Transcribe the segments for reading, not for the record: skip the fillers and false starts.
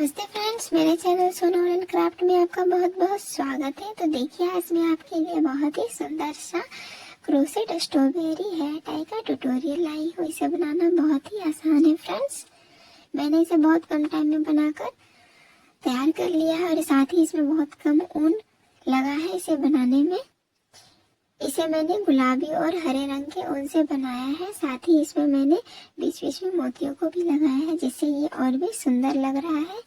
नमस्ते फ्रेंड्स, मेरे channel Sonu and craft में आपका बहुत बहुत स्वागत है। तो देखिए, आज मैं आपके लिए बहुत ही सुंदर सा क्रोसेट स्ट्रॉबेरी हेयर टाई का ट्यूटोरियल लाई हूँ। इसे बनाना बहुत ही आसान है फ्रेंड्स। मैंने इसे बहुत कम टाइम में बनाकर तैयार कर लिया है और साथ ही इसमें बहुत कम ऊन लगा है इसे बनाने में। इसे मैंने गुलाबी और हरे रंग के ऊन से बनाया है। साथ ही इसमें मैंने बीच बीच में मोतियों को भी लगाया है, जिससे ये और भी सुंदर लग रहा है।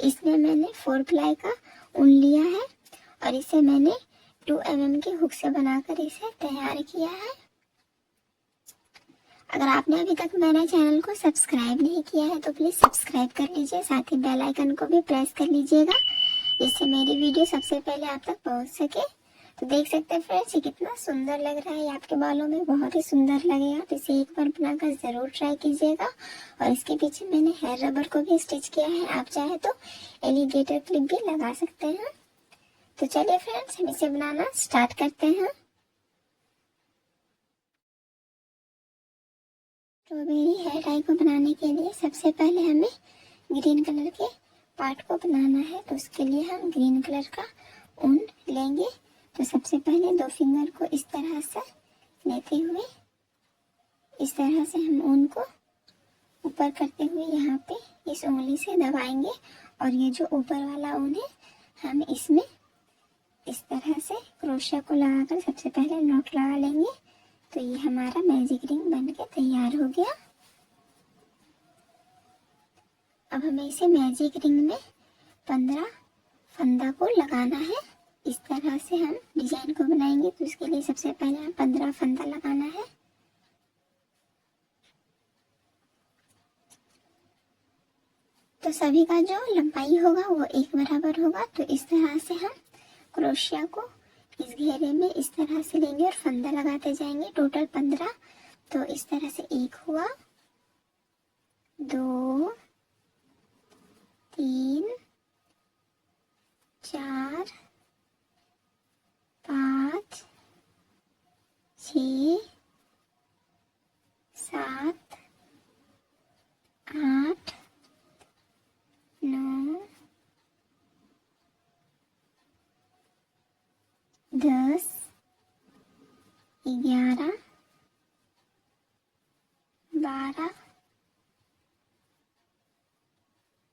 इसमें मैंने 4 प्लाई का ऊन लिया है और इसे मैंने 2 mm के हुक से बनाकर इसे तैयार किया है। अगर आपने अभी तक मेरे चैनल को सब्सक्राइब नहीं किया है तो प्लीज सब्सक्राइब कर लीजिए। साथ ही बेल आइकन को भी प्रेस कर लीजिएगा, जिससे मेरी वीडियो सबसे पहले आप तक पहुंच सके। तो देख सकते हैं फ्रेंड्स, ये कितना सुंदर लग रहा है। ये आपके बालों में बहुत ही सुंदर लगेगा। तो इसे एक बार बनाकर जरूर ट्राई कीजिएगा। और इसके पीछे मैंने हेयर रबर को भी स्टिच किया है। आप चाहे तो एलिगेटर क्लिप भी लगा सकते हैं। तो चलिए फ्रेंड्स, हम इसे बनाना स्टार्ट करते हैं। स्ट्रॉबेरी हेयर टाई को बनाने के लिए सबसे पहले हमें ग्रीन कलर के पार्ट को बनाना है। तो उसके लिए हम ग्रीन कलर का ऊन लेंगे। तो सबसे पहले 2 फिंगर को इस तरह से लेते हुए इस तरह से हम ऊन को ऊपर करते हुए यहाँ पे इस उंगली से दबाएंगे और ये जो ऊपर वाला ऊन है हम इसमें इस तरह से क्रोशिया को लगाकर सबसे पहले नॉट लगा लेंगे। तो ये हमारा मैजिक रिंग बनके तैयार हो गया। अब हमें इसे मैजिक रिंग में 15 फंदा को लगाना है। इस तरह से हम डिजाइन को बनाएंगे। तो इसके लिए सबसे पहले हम 15 फंदा लगाना है। तो सभी का जो लंबाई होगा वो एक बराबर होगा। तो इस तरह से हम क्रोशिया को इस घेरे में इस तरह से लेंगे और फंदा लगाते जाएंगे। टोटल 15। तो इस तरह से 1 हुआ, 2, 3, 4, 5, 6, 7, 8, 9, 10, 11, 12,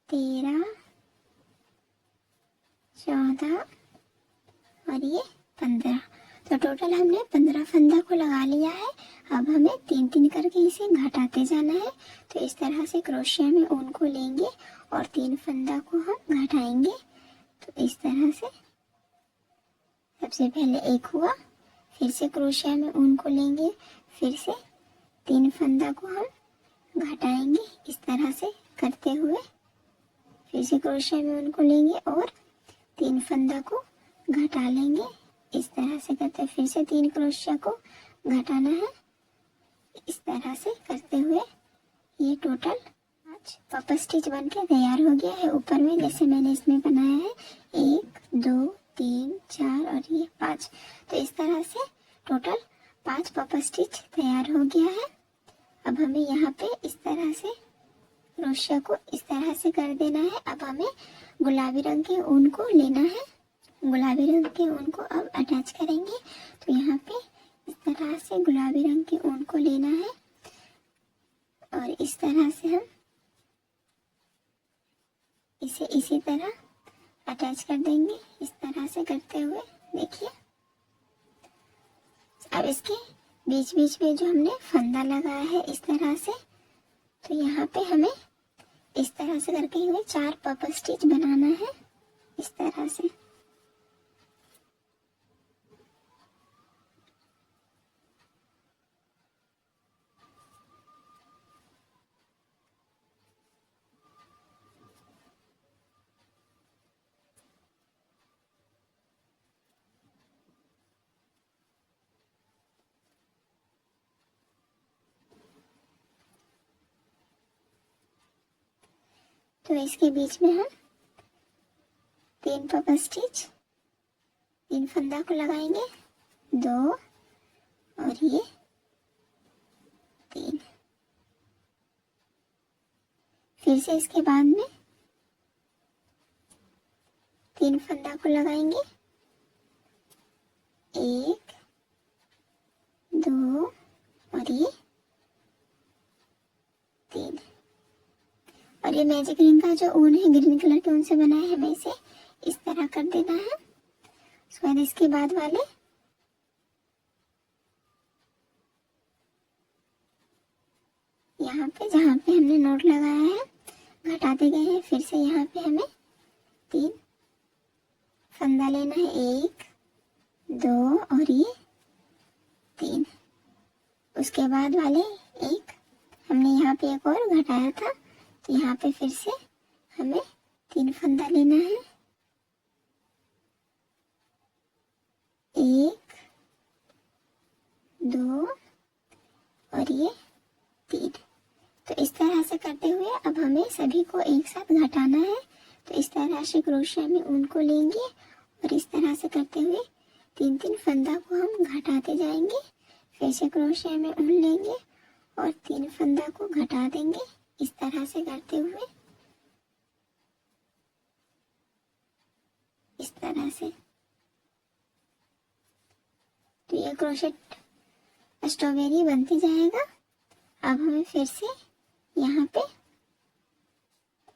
13, 14 और ये 15। तो टोटल हमने 15 फंदा को लगा लिया है। अब हमें 3-3 करके इसे घटाते जाना है। तो इस तरह से क्रोशिया में ऊन को लेंगे और 3 फंदा को हम घटाएंगे। तो इस तरह से सबसे पहले 1 हुआ, फिर से क्रोशिया में ऊन को लेंगे, फिर से 3 फंदा को हम घटाएंगे इस तरह से करते हुए, फिर से क्रोशिया में ऊन को लेंगे और 3 फंदा को घटा लेंगे। इस तरह से करते फिर से 3 क्रोशिया को घटाना है। इस तरह से करते हुए ये टोटल 5 पप स्टिच बन के तैयार हो गया है। ऊपर में जैसे मैंने इसमें बनाया है 1, 2, 3, 4 और ये 5। तो इस तरह से टोटल 5 पप स्टिच तैयार हो गया है। अब हमें यहाँ पे इस तरह से क्रोशिया को इस तरह से कर देना है। अब हमें गुलाबी रंग के ऊन को लेना है। गुलाबी रंग के ऊन को अब अटैच करेंगे। तो यहाँ पे इस तरह से गुलाबी रंग के ऊन को लेना है और इस तरह से हम इसे इसी तरह अटैच कर देंगे। इस तरह से करते हुए देखिए, अब इसके बीच बीच में जो हमने फंदा लगाया है इस तरह से, तो यहाँ पे हमें इस तरह से करके हुए 4 पप स्टिच बनाना है इस तरह से। तो इसके बीच में हम 3 पप स्टिच 3 फंदा को लगाएंगे, 2 और ये 3। फिर से इसके बाद में फंदा को लगाएंगे, 1 2 और ये 3। और ये मैजिक रिंग का जो ऊन है ग्रीन कलर के ऊन से बना है, हमें इसे इस तरह कर देना है। उसके बाद इसके बाद वाले यहाँ पे जहाँ पे हमने नोट लगाया है घटाते गए हैं, फिर से यहाँ पे हमें 3 फंदा लेना है, 1 2 और ये 3। उसके बाद वाले एक हमने यहाँ पे एक और घटाया था, तो यहाँ पे फिर से हमें 3 फंदा लेना है, 1 2 और ये 3। तो इस तरह से करते हुए अब हमें सभी को एक साथ घटाना है। तो इस तरह से क्रोशिया में ऊन को लेंगे और इस तरह से करते हुए 3 फंदा को हम घटाते जाएंगे। फिर से क्रोशिया में ऊन लेंगे और 3 फंदा को घटा देंगे, इस तरह से करते हुए इस तरह से। तो ये क्रोशेट स्ट्रॉबेरी बनती जाएगा। अब हमें फिर से यहाँ पे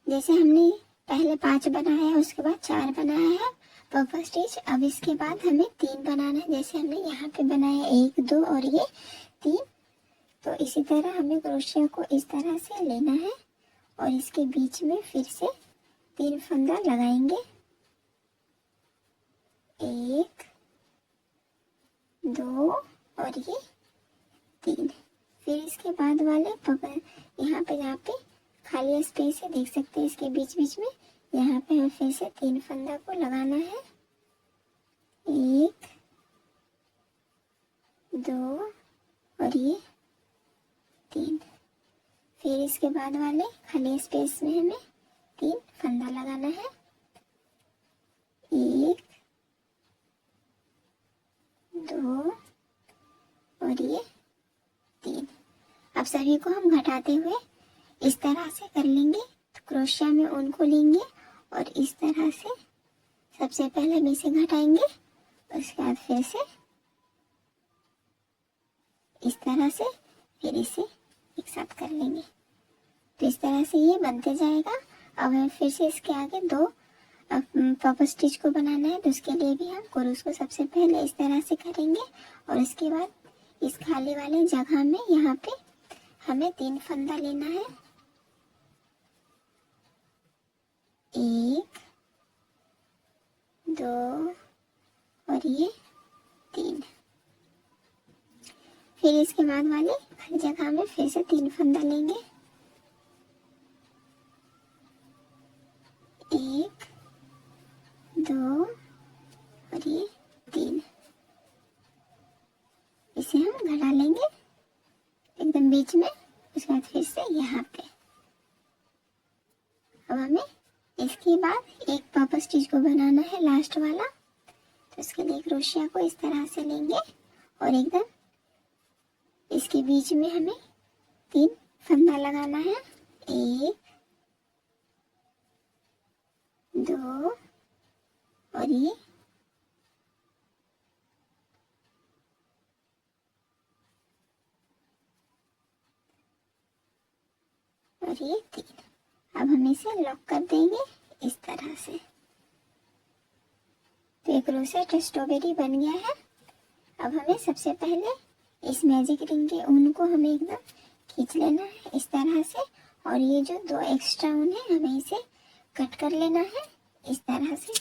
जैसे हमने पहले 5 बनाया है, उसके बाद 4 बनाया है पर्पल स्टिच, अब इसके बाद हमें 3 बनाना है, जैसे हमने यहाँ पे बनाया 1 2 और ये 3। तो इसी तरह हमें क्रोशिया को इस तरह से लेना है और इसके बीच में फिर से 3 फंदा लगाएंगे, 1 2 और ये 3। फिर इसके बाद वाले यहाँ पे जहाँ पे खाली स्पेस है देख सकते हैं, इसके बीच बीच में यहाँ पे हमें फिर से 3 फंदा को लगाना है, 1 2 और ये 3। फिर इसके बाद वाले खाली स्पेस में हमें 3 फंदा लगाना है, 1 2 और ये 3। अब सभी को हम घटाते हुए इस तरह से कर लेंगे। तो क्रोशिया में ऊन को लेंगे और इस तरह से सबसे पहले हम इसे घटाएंगे, उसके बाद फिर से इस तरह से फिर इसे एक साथ कर लेंगे। तो इस तरह से ये बनते जाएगा। अब हमें फिर से इसके आगे 2 पर्पल स्टिच को बनाना है, तो उसके लिए भी हम क्रूस को सबसे पहले इस तरह से करेंगे और इसके बाद इस खाली वाले जगह में यहाँ पे हमें 3 फंदा लेना है, 1 2 और ये 3। फिर इसके बाद वाले खाली जगह में फिर से 3 फंदा लेंगे, 1 2 और ये 3। इसे हम घटा लेंगे एकदम बीच में, उसके बाद फिर से यहाँ पे। अब हमें इसके बाद एक पर्पल स्टिच को बनाना है लास्ट वाला, तो इसके लिए क्रोशिया को इस तरह से लेंगे और एकदम इसके बीच में हमें 3 फंदा लगाना है, 1 2 और ये 3। अब हम इसे लॉक कर देंगे इस तरह से। तो एक क्रोशेट स्ट्रॉबेरी बन गया है। अब हमें सबसे पहले इस मैजिक रिंग के ऊन को हमें एकदम खींच लेना है इस तरह से, और ये जो 2 एक्स्ट्रा ऊन है हमें इसे कट कर लेना है इस तरह से,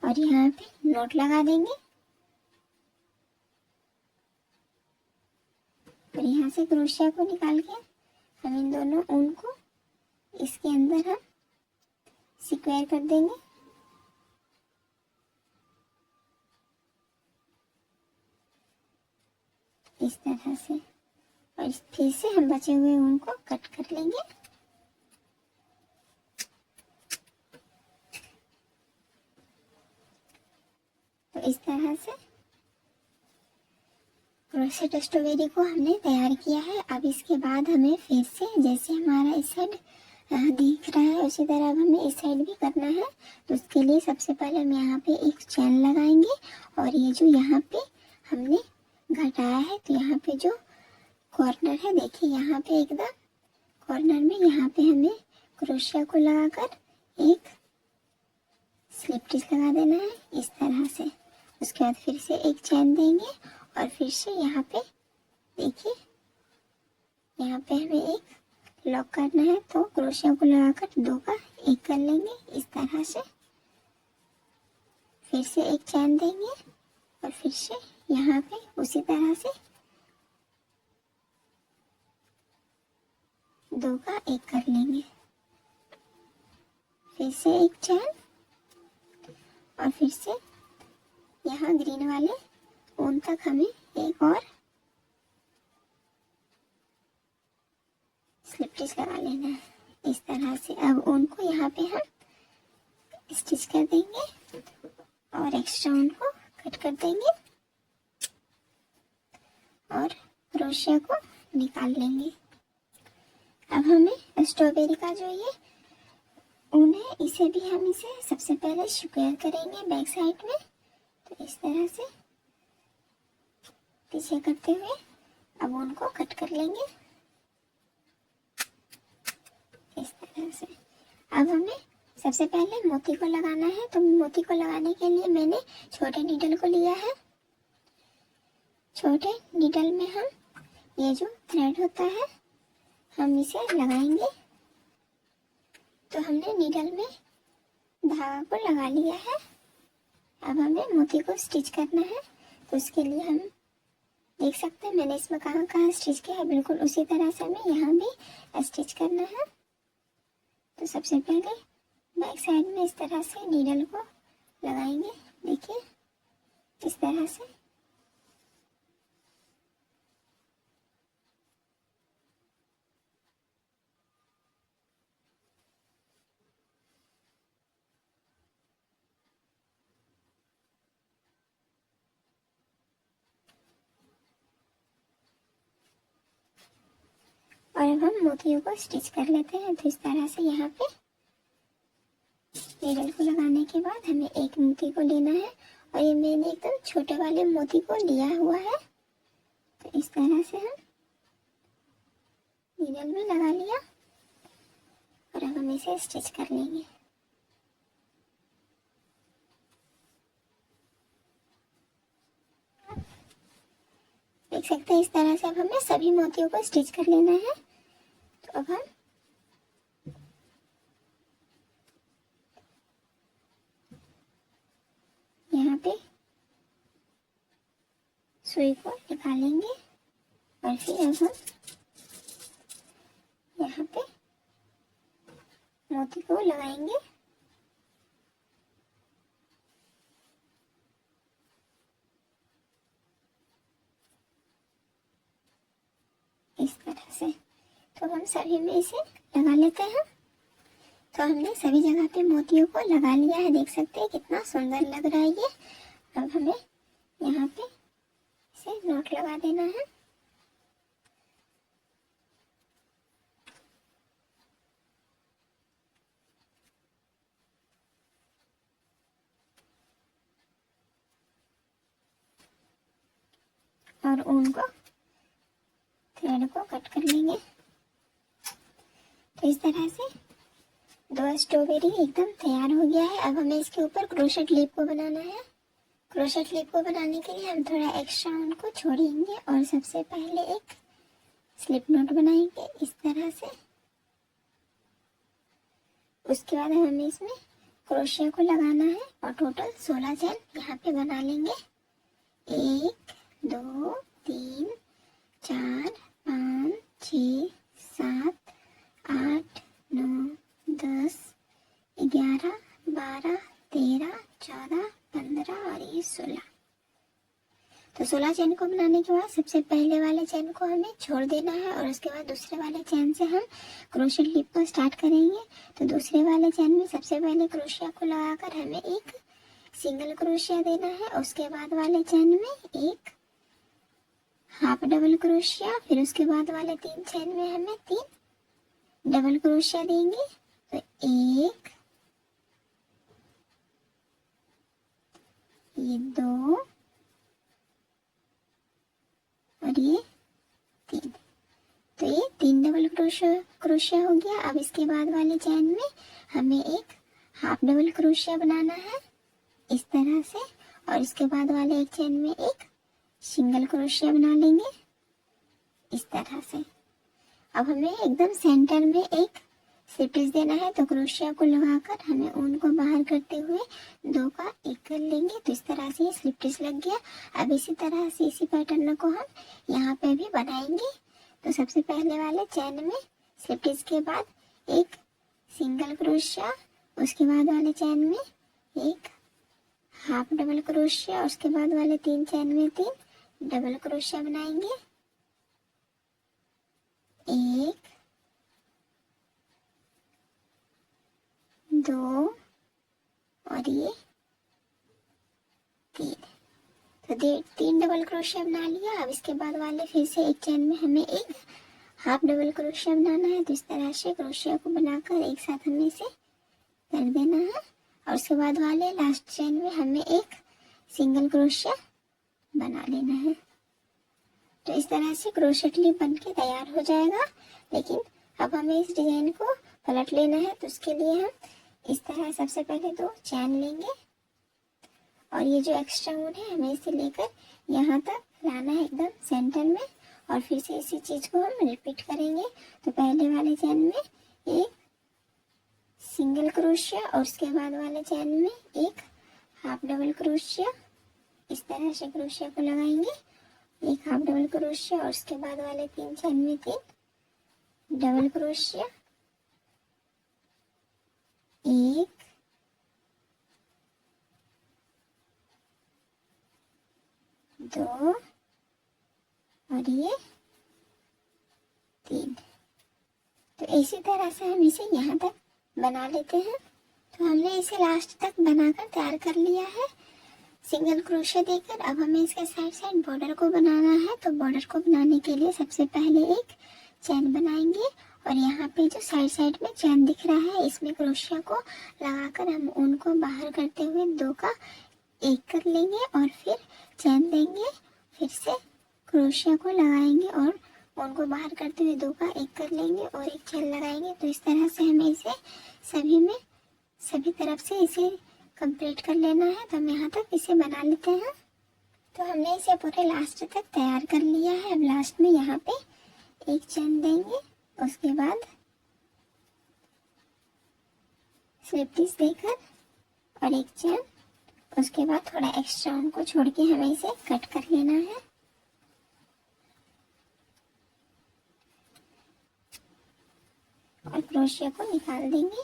और यहाँ पे नोट लगा देंगे और यहाँ से क्रोशिया को निकाल के हम इन दोनों ऊन को इसके अंदर हम स्क्वायर कर देंगे। इस तरह से, और फिर से हम बचे हुए ऊन को कट कर लेंगे। तो इस तरह से क्रोशेट स्ट्रॉबेरी को हमने तैयार किया है। अब इसके बाद हमें फिर से जैसे हमारा इस साइड दिख रहा है उसी तरह अब हमें इस साइड भी करना है। तो उसके लिए सबसे पहले हम यहाँ पे एक चैन लगाएंगे और ये जो यहाँ पे हमने घटाया है तो यहाँ पे जो कॉर्नर है देखिए यहाँ पे एकदम कॉर्नर में यहाँ पे हमें क्रोशिया को लगाकर एक स्लिप स्टिच लगा देना है इस तरह से। उसके बाद फिर से एक चैन देंगे और फिर से यहाँ पे देखिए यहाँ पे हमें एक लॉक करना है तो क्रोशिया को लगाकर 2 का 1 कर लेंगे इस तरह से। फिर से एक चैन देंगे और फिर से यहाँ पे उसी तरह से 2 का 1 कर लेंगे। फिर से एक चैन और फिर से यहाँ ग्रीन वाले ऊन तक हमें एक और स्लिप स्टिच लगा लेना है इस तरह से। अब ऊन को यहाँ पे हम स्टिच कर देंगे और एक्स्ट्रा ऊन को कट कर देंगे और क्रोशिया को निकाल लेंगे। अब हमें स्ट्रॉबेरी का जो ये ऊन है इसे भी हम इसे सबसे पहले स्क्वायर करेंगे बैक साइड में। तो इस तरह से पीछे करते हुए अब ऊन को कट कर लेंगे इस तरह से। अब हमें सबसे पहले मोती को लगाना है तो मोती को लगाने के लिए मैंने छोटे नीडल को लिया है। छोटे नीडल में हम ये जो थ्रेड होता है हम इसे लगाएंगे। तो हमने नीडल में धागा को लगा लिया है। अब हमें मोती को स्टिच करना है तो उसके लिए हम देख सकते हैं मैंने इसमें कहाँ कहाँ स्टिच किया है, बिल्कुल उसी तरह से हमें यहाँ भी स्टिच करना है। तो सबसे पहले बैक साइड में इस तरह से नीडल को लगाएंगे देखिए इस तरह से। और अब हम मोतियों को स्टिच कर लेते हैं। तो इस तरह से यहाँ पे नीडल को लगाने के बाद हमें एक मोती को लेना है और ये मैंने एकदम छोटे वाले मोती को लिया हुआ है। तो इस तरह से हम नीडल में लगा लिया और अब हम इसे स्टिच कर लेंगे। देख सकते हैं इस तरह से अब हमें सभी मोतियों को स्टिच कर लेना है। तो अब हम यहाँ पे सुई को निकालेंगे और फिर अब हम यहाँ पे मोती को लगाएंगे। इस तरह से तो हम सभी में इसे लगा लेते हैं। तो हमने सभी जगह पे मोतियों को लगा लिया है, देख सकते हैं कितना सुंदर लग रहा है ये। अब हमें यहाँ पे इसे नॉट लगा देना है। और ऊन को थ्रेड को कट कर लेंगे। तो इस तरह से 2 स्ट्रॉबेरी एकदम तैयार हो गया है। अब हमें इसके ऊपर क्रोशेट लीफ को बनाना है। क्रोशेट लीफ को बनाने के लिए हम थोड़ा एक्स्ट्रा ऊन को छोड़ेंगे और सबसे पहले एक स्लिप नॉट बनाएंगे इस तरह से। उसके बाद हमें इसमें क्रोशिया को लगाना है और टोटल 16 चैन यहाँ पे बना लेंगे। 1 2 3 4 5 6 7 8 9 10 11 12 13 14 15 और ये 16। तो 16 चैन को बनाने के बाद सबसे पहले वाले चैन को हमें छोड़ देना है और उसके बाद दूसरे वाले चैन से हम क्रोशेट लीफ को स्टार्ट करेंगे। तो दूसरे वाले चैन में सबसे पहले क्रोशिया को लगाकर हमें एक सिंगल क्रोशिया देना है। उसके बाद वाले चैन में एक हाफ डबल क्रोशिया, फिर उसके बाद वाले 3 चैन में हमें 3 डबल क्रोशिया देंगे, तो 1, ये 2 और ये 3। तो ये 3 डबल क्रोशिया हो गया। अब इसके बाद वाले चैन में हमें एक हाफ डबल क्रोशिया बनाना है इस तरह से, और इसके बाद वाले एक चैन में एक सिंगल क्रोशिया बना लेंगे इस तरह से। अब हमें एकदम सेंटर में एक स्लिप देना है, तो क्रोशिया को लगाकर हमें ऊन को बाहर करते हुए 2 का 1 कर लेंगे। तो इस तरह से ये स्लिप लग गया। अब इसी तरह से इसी पैटर्न को हम यहाँ पे भी बनाएंगे। तो सबसे पहले वाले चैन में स्लिप के बाद एक सिंगल क्रोशिया, उसके बाद वाले चैन में एक हाफ डबल क्रोशिया, और उसके बाद वाले 3 चैन में 3 डबल क्रोशिया बनाएंगे। 1, 2 और ये 3। तो 3 डबल क्रोशिया बना लिया। अब इसके बाद वाले फिर से एक चैन में हमें एक हाफ डबल क्रोशिया बनाना है। तो इस तरह से क्रोशिया को बनाकर एक साथ हमें इसे कर देना है, और उसके बाद वाले लास्ट चैन में हमें एक सिंगल क्रोशिया बना लेना है। तो इस तरह से क्रोशेट क्लिप बन के तैयार हो जाएगा। लेकिन अब हमें इस डिजाइन को पलट लेना है, तो उसके लिए हम इस तरह सबसे पहले 2 चैन लेंगे, और ये जो एक्स्ट्रा ऊन है हमें इसे लेकर यहाँ तक लाना है एकदम सेंटर में, और फिर से इसी चीज को हम रिपीट करेंगे। तो पहले वाले चैन में एक सिंगल क्रोशिया, और उसके बाद वाले चैन में एक हाफ डबल क्रोशिया, इस तरह से क्रोशिया को लगाएंगे, एक हाफ डबल क्रोशिया, और उसके बाद वाले 3 चैन में 3 डबल क्रोशिया, 1, 2 और ये 3। तो इसी तरह से हम इसे यहाँ तक बना लेते हैं। तो हमने इसे लास्ट तक बनाकर तैयार कर लिया है सिंगल क्रोशिया देकर। अब हमें इसके साइड साइड बॉर्डर को बनाना है। तो बॉर्डर को बनाने के लिए सबसे पहले एक चैन बनाएंगे, और यहाँ पे जो साइड साइड में चैन दिख रहा है इसमें क्रोशिया को लगाकर हम ऊन को बाहर करते हुए 2 का 1 कर लेंगे, और फिर चैन देंगे, फिर से क्रोशिया को लगाएंगे और ऊन को बाहर करते हुए 2 का 1 कर लेंगे और एक चैन लगाएंगे। तो इस तरह से हमें इसे सभी तरफ से इसे कंप्लीट कर लेना है। तो हम यहाँ तक इसे बना लेते हैं। तो हमने इसे पूरे लास्ट तक तैयार कर लिया है। अब लास्ट में यहाँ पे एक चैन देंगे, उसके बाद स्लिप डिस देकर और एक चैन, उसके बाद थोड़ा एक्स्ट्रा उनको छोड़ के हमें इसे कट कर लेना है। और क्रोशिया को निकाल देंगे।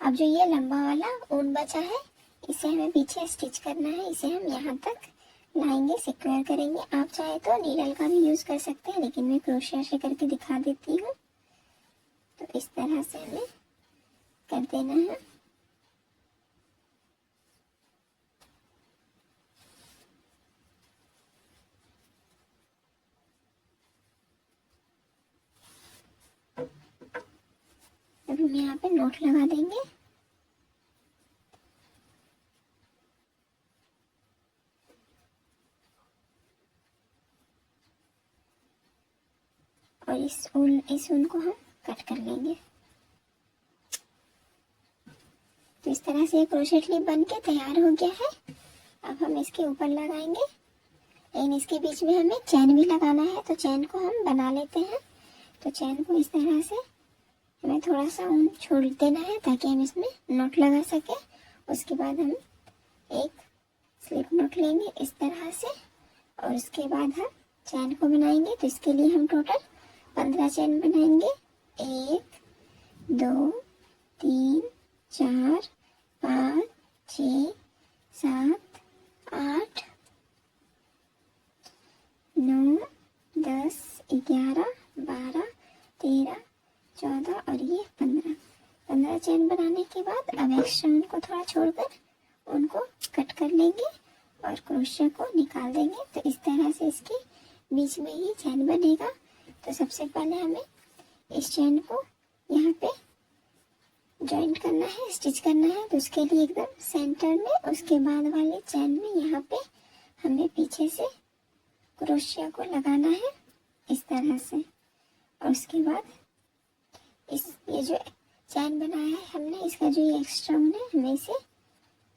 अब जो ये लंबा वाला ऊन बचा है इसे हमें पीछे स्टिच करना है। इसे हम यहाँ तक लाएंगे, सिक्योर करेंगे। आप चाहे तो नीडल का भी यूज कर सकते हैं, लेकिन मैं क्रोशिया से करके दिखा देती हूँ। तो इस तरह से हमें कर देना है। अब हम यहाँ पे नोट लगा देंगे। और इस ऊन को हम कट कर लेंगे। तो इस तरह से क्रोशेट क्लिप बन के तैयार हो गया है। अब हम इसके ऊपर लगाएंगे, लेकिन इसके बीच में हमें चैन भी लगाना है। तो चैन को हम बना लेते हैं। तो चैन को इस तरह से हमें थोड़ा सा ऊन छोड़ देना है ताकि हम इसमें नोट लगा सके। उसके बाद हम एक स्लिप नोट लेंगे इस तरह से, और उसके बाद हम चैन को बनाएंगे। तो इसके लिए हम टोटल 15 चैन बनाएंगे। 1, 2, 3, 4, 5, 6, 7, 8, 9, 10, 11, 12, 13, 14 और ये 15 चैन बनाने के बाद अब एक्स्ट्रा उनको थोड़ा छोड़कर उनको कट कर लेंगे और क्रोशिया को निकाल देंगे। तो इस तरह से इसके बीच में ही चैन बनेगा। तो सबसे पहले हमें इस चैन को यहाँ ज्वाइन करना है, स्टिच करना है, तो उसके लिए एकदम सेंटर में उसके बाद वाले चैन में यहाँ पे हमें पीछे से क्रोशिया को लगाना है इस तरह से। और उसके बाद ये जो चैन बनाया है हमने, इसका जो ये एक्स्ट्रा ऊन है हमें इसे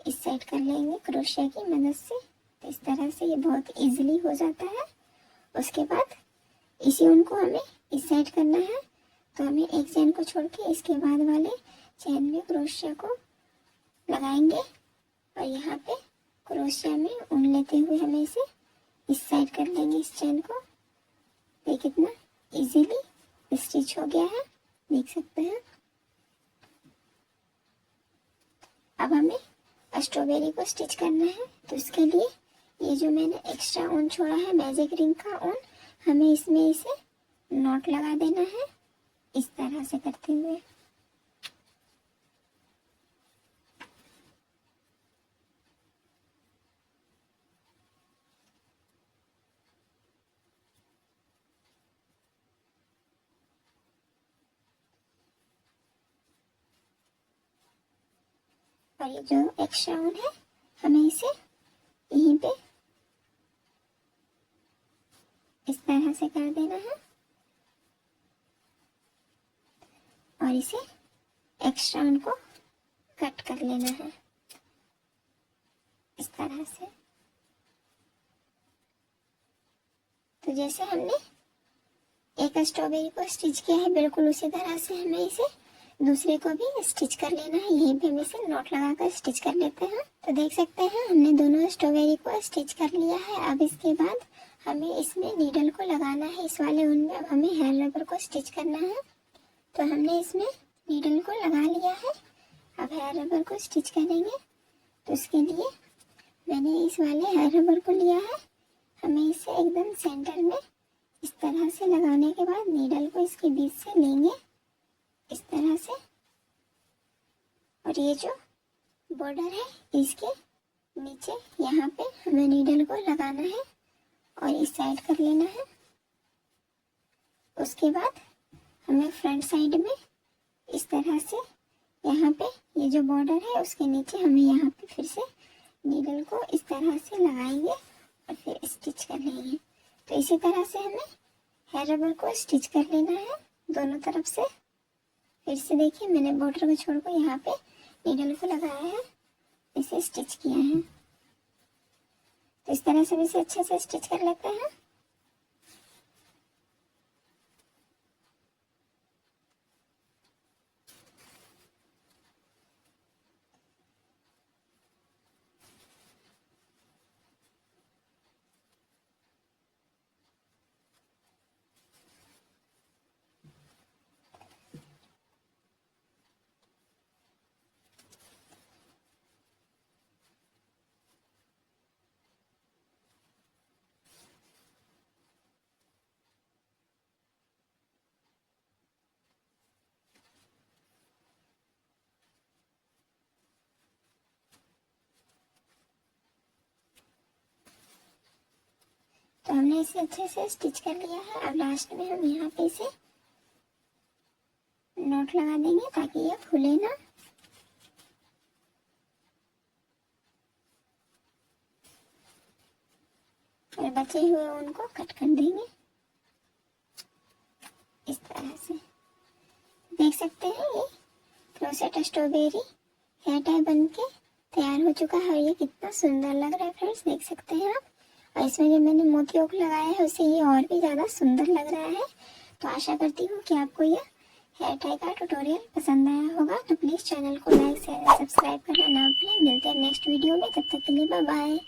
इस साइड कर लेंगे क्रोशिया की मदद से। तो इस तरह से ये बहुत इजीली हो जाता है। उसके बाद इसी ऊन को हमें इस साइड करना है, तो हमें एक चैन को छोड़ के इसके बाद वाले चैन में क्रोशिया को लगाएंगे और यहाँ पे क्रोशिया में ऊन लेते हुए हमें इसे इस साइड कर लेंगे इस चैन को। ये कितना इजीली स्टिच हो गया है, देख सकते हैं। अब हमें स्ट्रॉबेरी को स्टिच करना है, तो उसके लिए ये जो मैंने एक्स्ट्रा ऊन छोड़ा है मैजिक रिंग का ऊन, हमें इसमें इसे नॉट लगा देना है इस तरह से करते हुए। और ये जो एक्स्ट्रा ऊन है हमें इसे यहीं पे इस तरह से कर देना है और इसे एक्स्ट्रा ऊन को कट कर लेना है इस तरह से। तो जैसे हमने एक स्ट्रॉबेरी को स्टिच किया है बिल्कुल उसी तरह से हमें इसे दूसरे को भी स्टिच कर लेना है। यहीं पे हम इसे नॉट लगाकर स्टिच कर लेते हैं। तो देख सकते हैं हमने दोनों स्ट्रॉबेरी को स्टिच कर लिया है। अब इसके बाद हमें इसमें नीडल को लगाना है इस वाले ऊन में। अब हमें हेयर रबर को स्टिच करना है, तो हमने इसमें नीडल को लगा लिया है। अब हेयर रबर को स्टिच करेंगे, तो उसके लिए मैंने इस वाले हेयर रबर को लिया है। हमें इसे एकदम सेंटर में इस तरह से लगाने के बाद नीडल को इसके बीच से लेंगे इस तरह से। और ये जो बॉर्डर है इसके नीचे यहाँ पे हमें नीडल को लगाना है और इस साइड कर लेना है। उसके बाद हमें फ्रंट साइड में इस तरह से यहाँ पे ये जो बॉर्डर है उसके नीचे हमें यहाँ पे फिर से नीडल को इस तरह से लगाएंगे और फिर स्टिच कर लेंगे। तो इसी तरह से हमें हेयर रबर को स्टिच कर लेना है दोनों तरफ से। फिर से देखिए मैंने बॉर्डर को छोड़ कर यहाँ पे नीडल को लगाया है, इसे स्टिच किया है। तो इस तरह से भी इसे अच्छे से स्टिच कर लेते हैं। तो हमने इसे अच्छे से स्टिच कर लिया है। अब लास्ट में हम यहाँ पे इसे नॉट लगा देंगे ताकि ये खुले ना। और बचे हुए उनको कट कर देंगे इस तरह से। देख सकते हैं ये क्रोसेट स्ट्रॉबेरी हेयर टाई बन के तैयार हो चुका है। ये कितना सुंदर लग रहा है फ्रेंड्स, देख सकते हैं आप। और इसमें जो मैंने मोतियों को लगाया है उससे ये और भी ज़्यादा सुंदर लग रहा है। तो आशा करती हूँ कि आपको यह हेयर टाई का ट्यूटोरियल पसंद आया होगा। तो प्लीज़ चैनल को लाइक शेयर सब्सक्राइब करना ना भूलें। मिलते हैं नेक्स्ट वीडियो में, तब तक के लिए बाय बाय।